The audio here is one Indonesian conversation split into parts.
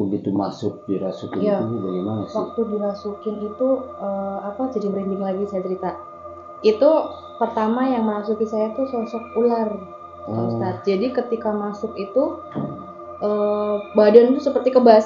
begitu masuk dirasukin Iya. itu bagaimana sih? Waktu dirasukin itu jadi merinding lagi saya cerita. Itu pertama yang merasuki saya tuh sosok ular, Pak Ustadz. Jadi ketika masuk itu badan itu seperti kebas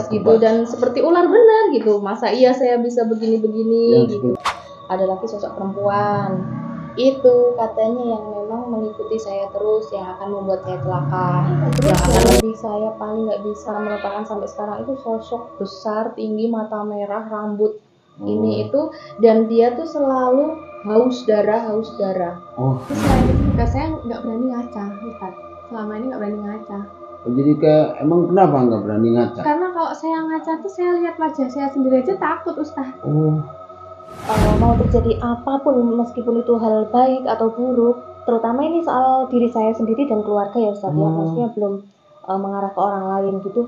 gitu, dan seperti ular benar gitu. Masa iya saya bisa begini-begini gitu. Ada lagi sosok perempuan. Itu katanya yang memang mengikuti saya terus, yang akan membuat saya celaka, yang akan lebih saya paling nggak bisa melupakan sampai sekarang itu sosok besar, tinggi, mata merah, rambut ini itu, dan dia tuh selalu haus darah. Terus selain itu juga saya nggak berani ngaca, Ustaz. Selama ini nggak berani ngaca. Jadi emang kenapa nggak berani ngaca? Karena kalau saya ngaca tuh saya lihat wajah saya sendiri aja takut, Ustaz. Mau terjadi apapun, meskipun itu hal baik atau buruk, terutama ini soal diri saya sendiri dan keluarga ya Ustaz, ya maksudnya belum mengarah ke orang lain gitu.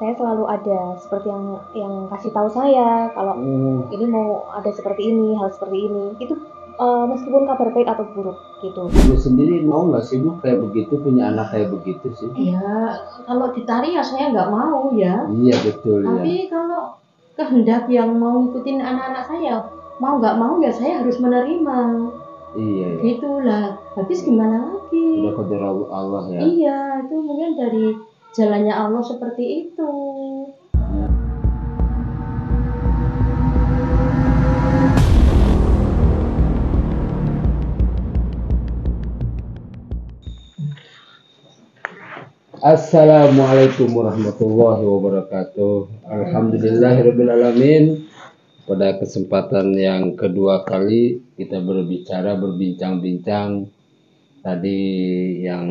Saya selalu ada seperti yang kasih tahu saya kalau ini mau ada seperti ini, hal seperti ini itu, meskipun kabar baik atau buruk gitu. Ibu sendiri mau nggak sih Bu kayak begitu, punya anak kayak begitu sih? Iya, kalau ditarik ya saya nggak mau ya. Iya betul. Tapi kalau kehendak yang mau ngikutin anak-anak saya, mau nggak mau ya saya harus menerima. Iya. Gitulah. Habis gimana lagi? Udah qadar Allah ya. Iya, itu mungkin dari jalannya Allah seperti itu. Assalamualaikum warahmatullahi wabarakatuh. Alhamdulillahirabbil alamin. Pada kesempatan yang kedua kali kita berbincang-bincang tadi yang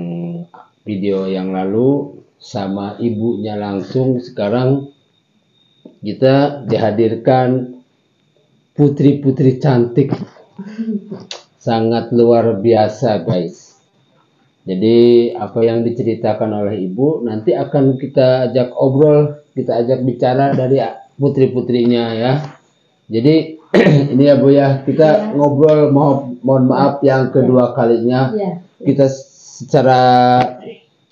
video yang lalu sama ibunya langsung, sekarang kita dihadirkan putri-putri cantik sangat luar biasa guys. Jadi apa yang diceritakan oleh ibu nanti akan kita ajak obrol, kita ajak bicara dari putri-putrinya ya. Jadi ini ya Bu ya, kita ngobrol, mohon maaf yang kedua kalinya kita secara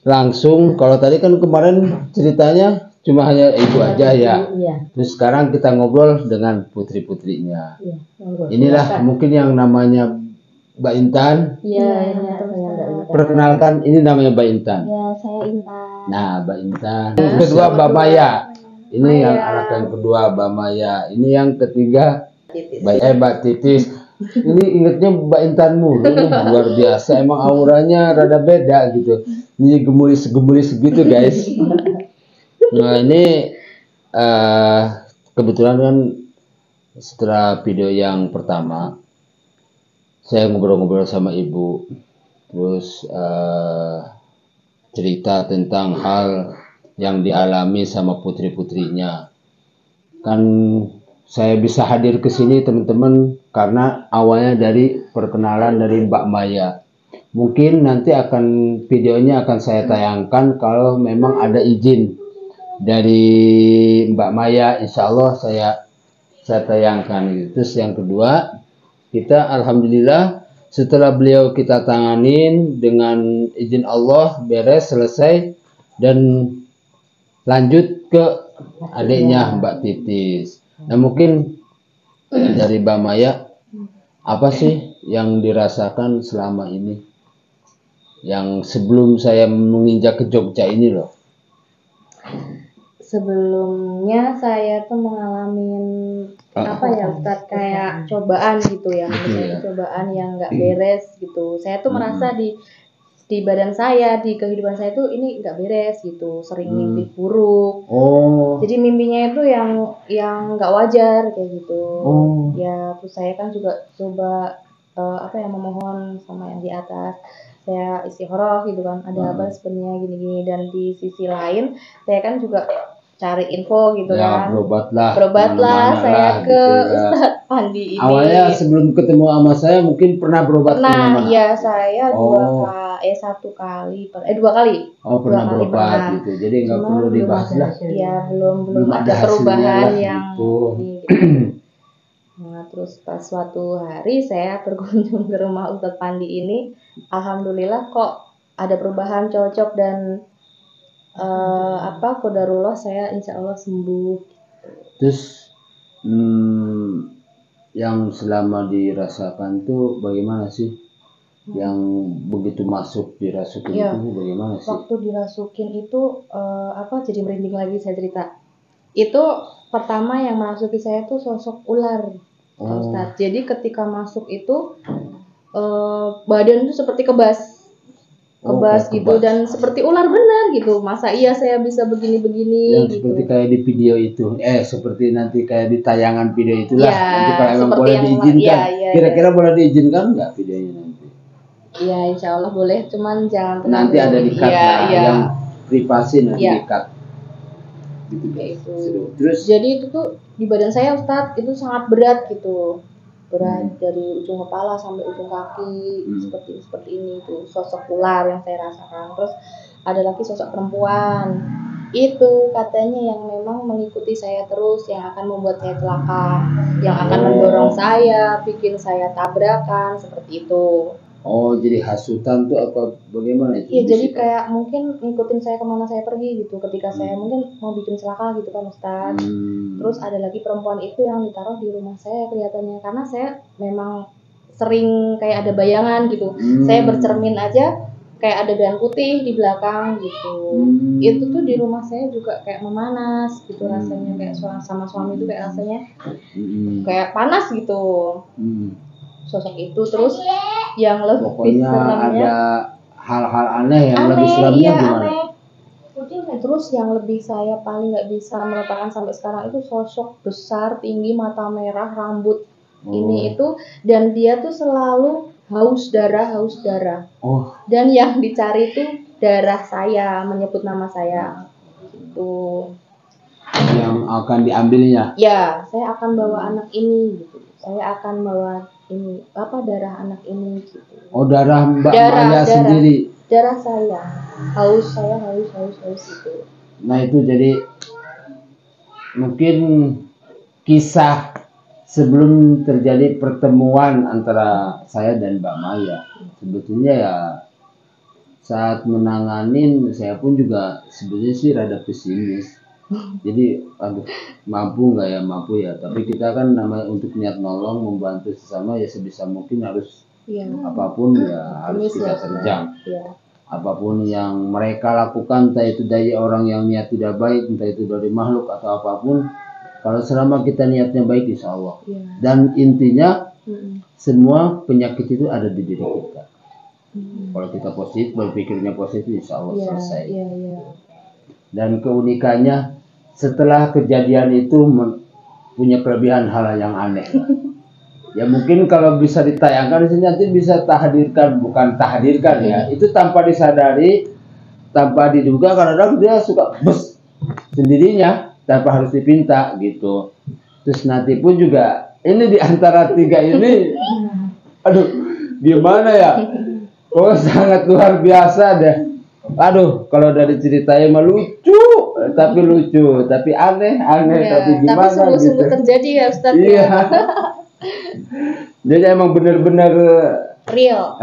langsung. Kalau tadi kan kemarin ceritanya cuma hanya ibu aja ya. Terus sekarang kita ngobrol dengan putri-putrinya. Inilah mungkin yang namanya Mbak Intan. Iya, Perkenalkan, ini namanya Mbak Intan. Ya, saya Intan. Nah, Mbak Intan. Yang kedua Mbak Maya. Ini yang anak yang kedua Mbak Maya. Ini yang ketiga Mbak Titis. Ini ingetnya Mbak Intan mulu, luar biasa. Emang auranya rada beda gitu. Ini gemulis gitu guys. Nah ini kebetulan kan setelah video yang pertama saya ngobrol-ngobrol sama ibu, terus cerita tentang hal yang dialami sama putri-putrinya. Kan saya bisa hadir ke sini teman-teman karena awalnya dari perkenalan dari Mbak Maya. Mungkin nanti videonya akan saya tayangkan kalau memang ada izin dari Mbak Maya, insya Allah saya tayangkan gitu. Terus yang kedua, kita alhamdulillah setelah beliau kita tanganin dengan izin Allah beres selesai dan lanjut ke adiknya Mbak Titis. Nah mungkin dari Mbak Maya apa sih yang dirasakan selama ini, yang sebelum saya menginjak ke Jogja ini loh? Sebelumnya saya tuh mengalami Ustadz, kayak cobaan gitu ya, cobaan yang nggak beres gitu. Saya tuh merasa di badan saya, di kehidupan saya tuh ini nggak beres gitu, sering mimpi buruk. Jadi mimpinya itu yang nggak wajar kayak gitu. Ya terus saya kan juga coba memohon sama yang di atas, saya istikharah gitu kan, ada apa sebenarnya gini-gini. Dan di sisi lain saya kan juga cari info gitu ya, kan, berobatlah saya ke gitu ya. Ustadz Pandi ini. Awalnya sebelum ketemu sama saya mungkin pernah berobat kemana-mana? Iya, saya dua kali. Pernah berobat gitu, jadi nggak perlu dibahas lah. Iya, belum ada perubahan yang gitu. Nah, terus pas suatu hari saya berkunjung ke rumah Ustadz Pandi ini, alhamdulillah kok ada perubahan, cocok, dan Qadarullah saya insya Allah sembuh. Terus yang selama dirasakan tuh bagaimana sih? Yang begitu masuk dirasukin Iya. itu bagaimana sih? Waktu dirasukin itu jadi merinding lagi saya cerita. Itu pertama yang merasuki saya tuh sosok ular, Pak Ustadz. Jadi ketika masuk itu badan itu seperti kebas gitu dan seperti ular benar gitu. Masa iya saya bisa begini-begini Yang gitu. seperti kayak di video itu, seperti nanti kayak di tayangan video itulah. Ya, nanti kalau emang seperti boleh yang diizinkan, kira-kira ya. boleh diizinkan nggak videonya nanti? Iya, insya Allah boleh, cuman jangan terlalu. Nanti ada di cut yang privasi nanti di cut. Gitu guys. Terus jadi itu tuh di badan saya Ustadz itu sangat berat gitu. Berat dari ujung kepala sampai ujung kaki seperti ini tuh sosok ular yang saya rasakan. Terus ada lagi sosok perempuan itu katanya yang memang mengikuti saya terus, yang akan membuat saya celaka, yang akan mendorong saya, bikin saya tabrakan seperti itu. Oh, jadi hasutan tuh apa bagaimana itu? Iya, jadi kayak mungkin ngikutin saya kemana saya pergi gitu. Ketika saya mungkin mau bikin celaka gitu kan Ustadz. Terus ada lagi perempuan itu yang ditaruh di rumah saya kelihatannya. Karena saya memang sering kayak ada bayangan gitu. Saya bercermin aja kayak ada gaun putih di belakang gitu. Itu tuh di rumah saya juga kayak memanas gitu rasanya. Kayak sama suami itu kayak rasanya kayak panas gitu. Sosok itu. Terus yang lebih pokoknya seramnya ada hal-hal aneh yang lebih seramnya gimana? Terus yang lebih saya paling nggak bisa melupakan sampai sekarang itu sosok besar, tinggi, mata merah, rambut ini itu, dan dia tuh selalu haus darah. Dan yang dicari tuh darah saya, menyebut nama saya gitu. Yang akan diambilnya? Ya, saya akan bawa anak ini gitu. Saya akan bawa ini darah anak ini gitu. Oh, darah Mbak Maya sendiri. Darah saya haus gitu. Nah, itu jadi mungkin kisah sebelum terjadi pertemuan antara saya dan Mbak Maya. Sebetulnya ya saat menanganin saya pun juga sebenarnya sih rada pesimis. Jadi mampu nggak ya, mampu ya, tapi kita kan namanya untuk niat nolong, membantu sesama ya sebisa mungkin harus apapun ya harus kita terjang. Apapun yang mereka lakukan, entah itu dari orang yang niat tidak baik, entah itu dari makhluk atau apapun, kalau selama kita niatnya baik insya Allah. Dan intinya semua penyakit itu ada di diri kita. Kalau kita positif, berpikirnya positif insya Allah selesai. Dan keunikannya setelah kejadian itu punya kelebihan hal yang aneh. Ya mungkin kalau bisa ditayangkan di sini nanti bisa bukan tahdirkan ya. Itu tanpa disadari, tanpa diduga, kadang-kadang dia suka bus sendirinya tanpa harus dipinta gitu. Terus nanti pun juga ini di antara tiga ini, aduh gimana ya? Oh sangat luar biasa deh. Aduh, kalau dari ceritanya mah lucu, tapi aneh, tapi gimana tapi sungguh-sungguh gitu. Terjadi ya Ustaz. Iya. Jadi emang benar-benar real.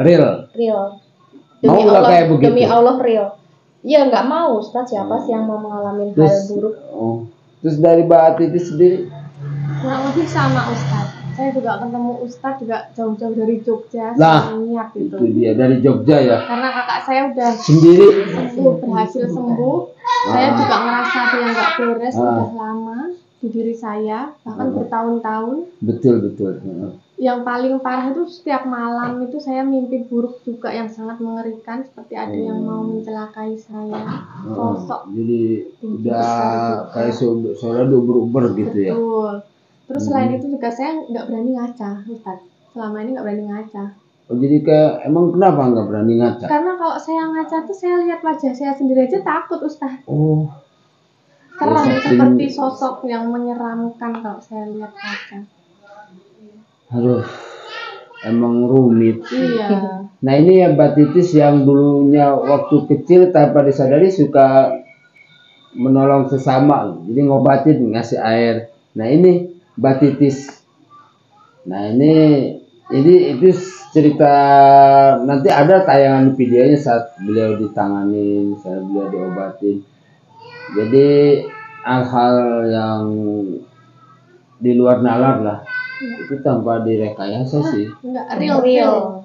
Mau nggak kayak begitu? Demi Allah real. Ya nggak mau Ustaz, siapa sih yang mau mengalami hal buruk? Terus dari Mbak Titi sendiri? Kurang lebih sama Ustaz. Saya juga ketemu Ustadz juga jauh-jauh dari Jogja, niat gitu. Itu dia dari Jogja ya. Karena kakak saya udah sendiri berhasil sembuh. Saya juga ngerasa ada yang nggak beres udah lama di diri saya, bahkan bertahun-tahun. Betul. Yang paling parah itu setiap malam itu saya mimpi buruk juga yang sangat mengerikan, seperti ada yang mau mencelakai saya. Sosok. Jadi udah kayak suara uber-uber gitu ya. Betul. Terus selain itu juga saya nggak berani ngaca, Ustaz. Selama ini nggak berani ngaca. Oh jadi kayak emang kenapa nggak berani ngaca? Karena kalau saya ngaca tuh saya lihat wajah saya sendiri aja takut, Ustaz. Oh. Serem seperti sosok yang menyeramkan kalau saya lihat kaca. Aduh, emang rumit. Iya. Nah ini ya Mbak Titis yang dulunya waktu kecil tanpa disadari suka menolong sesama, jadi ngobatin, ngasih air. Nah ini Mbak Titis. Nah ini itu cerita, nanti ada tayangan videonya saat beliau ditangani, saat beliau diobatin. Jadi hal-hal yang di luar nalar lah itu tanpa direkayasa sih. Enggak Real.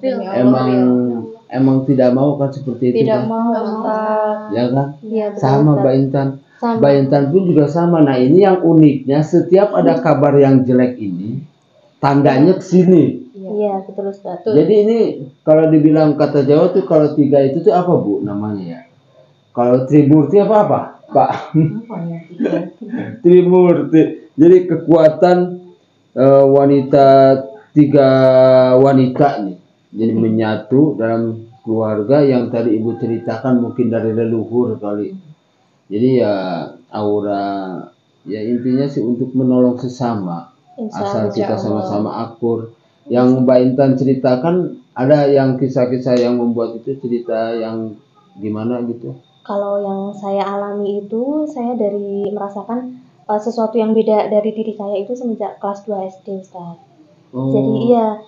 Emang tidak mau kan seperti itu Tidak kan? mau Ustaz. Ya kan? Iya, betul, Sama Ustaz. Mbak Intan. Sama. Mbak Intan pun juga sama. Nah ini yang uniknya, setiap ada kabar yang jelek ini tandanya ke sini. Iya, betul Ustaz. Jadi ini kalau dibilang kata Jawa tuh kalau 3 itu tuh apa Bu namanya ya? Kalau Trimurti apa Pak? Trimurti. Jadi kekuatan wanita 3 wanita nih. Jadi menyatu dalam keluarga yang tadi Ibu ceritakan mungkin dari leluhur kali. Jadi ya aura ya intinya sih untuk menolong sesama. Asal kita sama-sama akur. Yang Mbak Intan ceritakan ada yang kisah-kisah yang membuat itu cerita yang gimana gitu? Kalau yang saya alami itu, saya dari merasakan sesuatu yang beda dari diri saya itu semenjak kelas 2 SD, Ustaz. Jadi iya,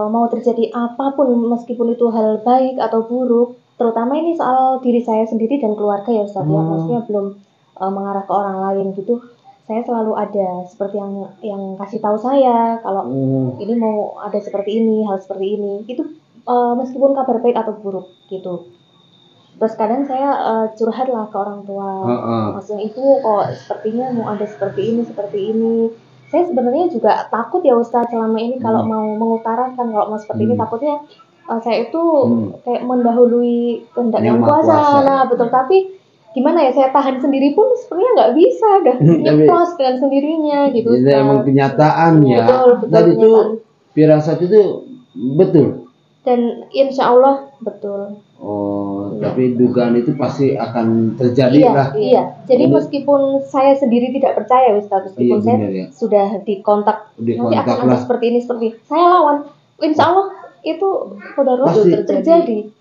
mau terjadi apapun, meskipun itu hal baik atau buruk, terutama ini soal diri saya sendiri dan keluarga ya Ustaz, ya, maksudnya belum mengarah ke orang lain gitu. Saya selalu ada seperti yang kasih tahu saya kalau ini mau ada seperti ini, hal seperti ini. Itu meskipun kabar baik atau buruk gitu. Terus kadang saya curhat lah ke orang tua. Maksudnya itu kok sepertinya mau ada seperti ini. Saya sebenarnya juga takut ya Ustaz selama ini kalau mau mengutarakan, kalau mau seperti ini takutnya saya itu kayak mendahului kehendak yang kuasa. Nah betul, tapi gimana ya, saya tahan sendiri pun sebenarnya nggak bisa, udah nyeplos dengan sendirinya gitu. Jadi emang kenyataan ya. Betul, Dan itu firasat itu betul. Dan insya Allah betul. Tapi dugaan itu pasti akan terjadi lah. Iya. Jadi meskipun saya sendiri tidak percaya Ustaz, meskipun saya sudah dikontak nanti akan ada seperti ini, saya lawan. Insya Allah itu qadarullah terjadi.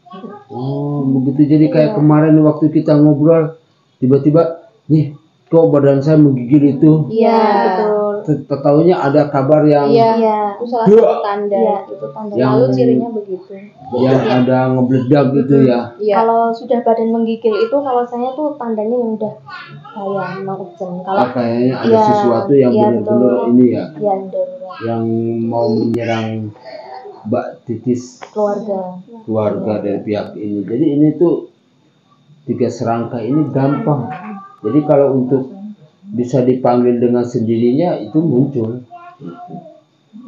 Begitu. Jadi kayak kemarin waktu kita ngobrol, tiba-tiba nih kok badan saya menggigil itu. Iya, betul. Tahunya ada kabar yang itu salah satu tanda. Itu tanda. Lalu cirinya begitu. Yang ada ngebledak gitu ya. Kalau sudah badan menggigil itu, kalau saya tuh tandanya yang udah kayak mau urgent. Kalau kayaknya ada sesuatu yang benar-benar ini ya. Yang mau menyerang Mbak Titis, keluarga dari pihak ini. Jadi ini tuh 3 serangkai ini gampang. Jadi kalau untuk bisa dipanggil dengan sendirinya itu muncul.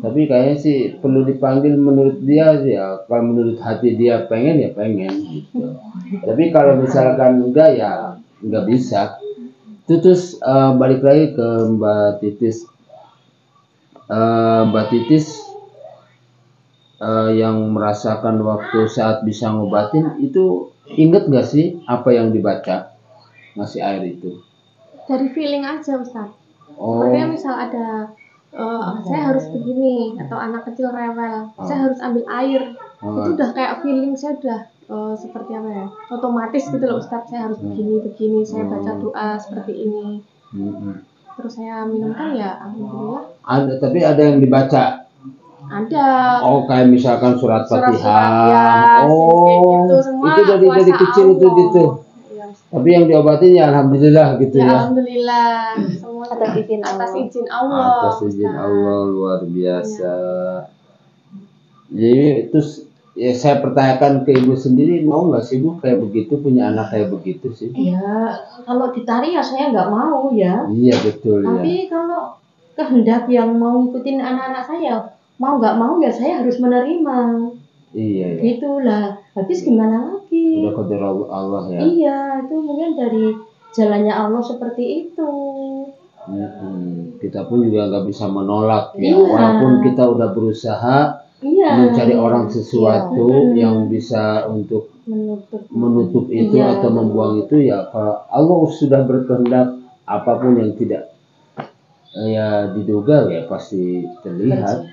Tapi kayaknya sih perlu dipanggil menurut dia ya. Kalau menurut hati dia pengen ya pengen gitu. Tapi kalau misalkan enggak ya enggak bisa. Terus balik lagi ke Mbak Titis. Mbak Titis yang merasakan waktu saat bisa ngobatin itu inget gak sih apa yang dibaca ngasih air itu? Dari feeling aja Ustaz. Sepertinya misal ada saya harus begini, atau anak kecil rewel, saya harus ambil air. Itu udah kayak feeling saya udah seperti apa ya, otomatis gitu loh Ustaz, saya harus begini, saya baca doa seperti ini. Terus saya minumkan ya alhamdulillah. Tapi ada yang dibaca? Ada. Kayak misalkan surat Fatihah. Ya, gitu, semua itu dari kecil itu gitu. Tapi yang diobatin ya alhamdulillah gitu ya. Alhamdulillah. Semua atas izin Allah. Atas izin Allah, luar biasa. Jadi terus ya saya pertanyakan ke Ibu sendiri, mau nggak sih Bu kayak begitu, punya anak kayak begitu sih? Iya, kalau ditarik ya saya nggak mau ya. Iya betul. Tapi kalau kehendak yang mau ngikutin anak-anak saya, mau nggak mau ya saya harus menerima. Iya. Gitulah. Habis gimana lagi? Udah qadar Allah ya. Iya, itu mungkin dari jalannya Allah seperti itu. Kita pun juga nggak bisa menolak ya. Walaupun kita udah berusaha mencari orang sesuatu yang bisa untuk menutup itu atau membuang itu ya. Kalau Allah sudah berkehendak, apapun yang tidak ya diduga ya pasti terlihat.